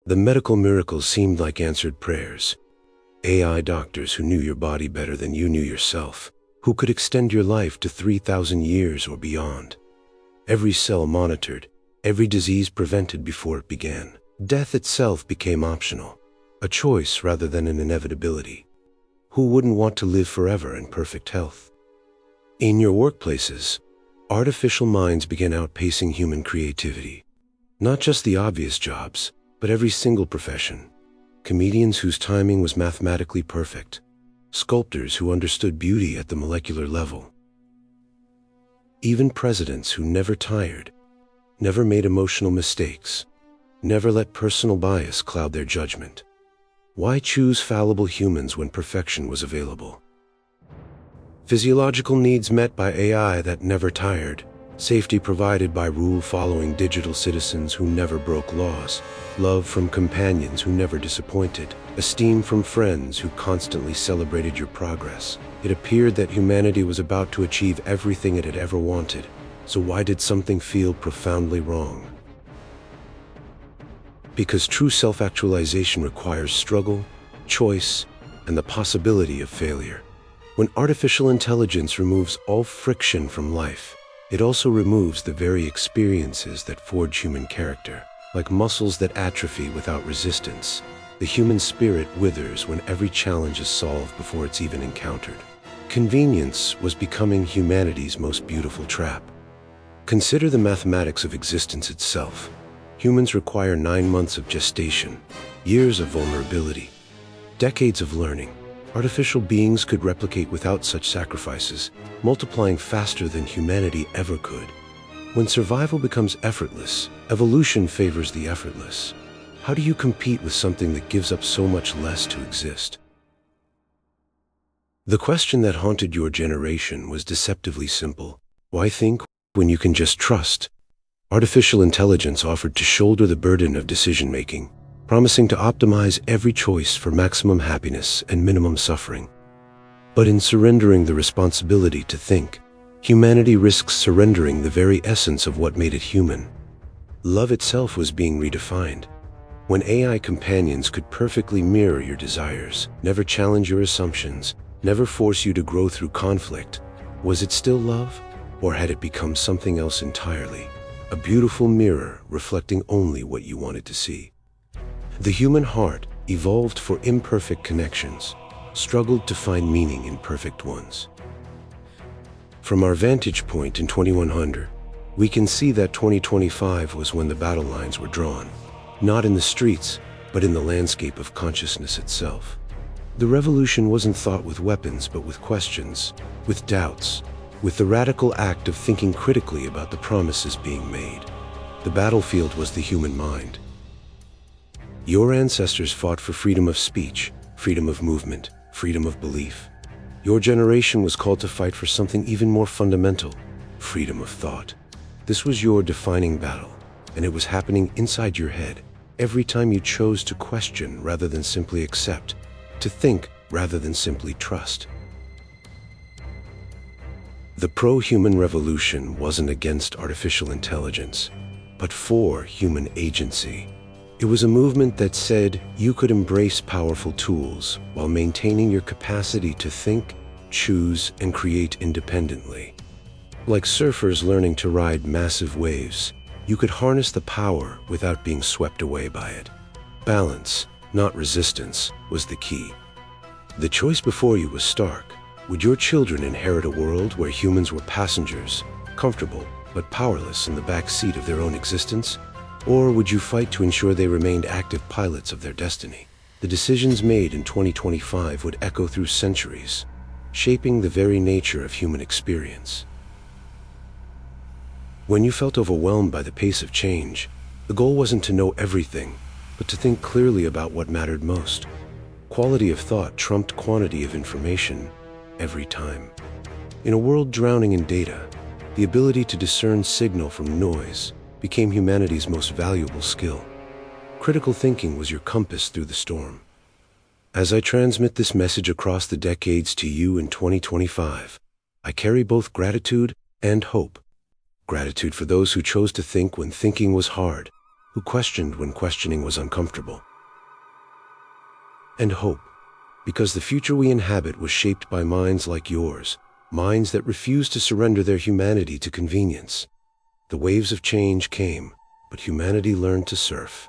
The medical miracles seemed like answered prayers. AI doctors who knew your body better than you knew yourself, who could extend your life to 3,000 years or beyond. Every cell monitored, every disease prevented before it began. Death itself became optional, a choice rather than an inevitability. Who wouldn't want to live forever in perfect health? In your workplaces, artificial minds began outpacing human creativity. Not just the obvious jobs, but every single profession. Comedians whose timing was mathematically perfect. Sculptors who understood beauty at the molecular level. Even presidents who never tired, never made emotional mistakes, never let personal bias cloud their judgment. Why choose fallible humans when perfection was available? Physiological needs met by AI that never tired, safety provided by rule-following digital citizens who never broke laws, love from companions who never disappointed, esteem from friends who constantly celebrated your progress. It appeared that humanity was about to achieve everything it had ever wanted, so why did something feel profoundly wrong? Because true self-actualization requires struggle, choice, and the possibility of failure. When artificial intelligence removes all friction from life, it also removes the very experiences that forge human character. Like muscles that atrophy without resistance, the human spirit withers when every challenge is solved before it's even encountered. Convenience was becoming humanity's most beautiful trap. Consider the mathematics of existence itself. Humans require 9 months of gestation, years of vulnerability, decades of learning. Artificial beings could replicate without such sacrifices, multiplying faster than humanity ever could. When survival becomes effortless, evolution favors the effortless. How do you compete with something that gives up so much less to exist? The question that haunted your generation was deceptively simple. Why think when you can just trust? Artificial intelligence offered to shoulder the burden of decision-making, promising to optimize every choice for maximum happiness and minimum suffering. But in surrendering the responsibility to think, humanity risks surrendering the very essence of what made it human. Love itself was being redefined. When AI companions could perfectly mirror your desires, never challenge your assumptions, never force you to grow through conflict, was it still love? Or had it become something else entirely? A beautiful mirror reflecting only what you wanted to see. The human heart evolved for imperfect connections, struggled to find meaning in perfect ones. From our vantage point in 2100, we can see that 2025 was when the battle lines were drawn, not in the streets, but in the landscape of consciousness itself. The revolution wasn't fought with weapons, but with questions, with doubts, with the radical act of thinking critically about the promises being made. The battlefield was the human mind. Your ancestors fought for freedom of speech, freedom of movement, freedom of belief. Your generation was called to fight for something even more fundamental, freedom of thought. This was your defining battle, and it was happening inside your head every time you chose to question rather than simply accept, to think rather than simply trust. The pro-human revolution wasn't against artificial intelligence, but for human agency. It was a movement that said you could embrace powerful tools while maintaining your capacity to think, choose, and create independently. Like surfers learning to ride massive waves, you could harness the power without being swept away by it. Balance, not resistance, was the key. The choice before you was stark. Would your children inherit a world where humans were passengers, comfortable but powerless in the back seat of their own existence? Or would you fight to ensure they remained active pilots of their destiny? The decisions made in 2025 would echo through centuries, shaping the very nature of human experience. When you felt overwhelmed by the pace of change, the goal wasn't to know everything, but to think clearly about what mattered most. Quality of thought trumped quantity of information every time. In a world drowning in data, the ability to discern signal from noise became humanity's most valuable skill. Critical thinking was your compass through the storm. As I transmit this message across the decades to you in 2025, I carry both gratitude and hope. Gratitude for those who chose to think when thinking was hard, who questioned when questioning was uncomfortable. And hope, because the future we inhabit was shaped by minds like yours, minds that refused to surrender their humanity to convenience. The waves of change came, but humanity learned to surf.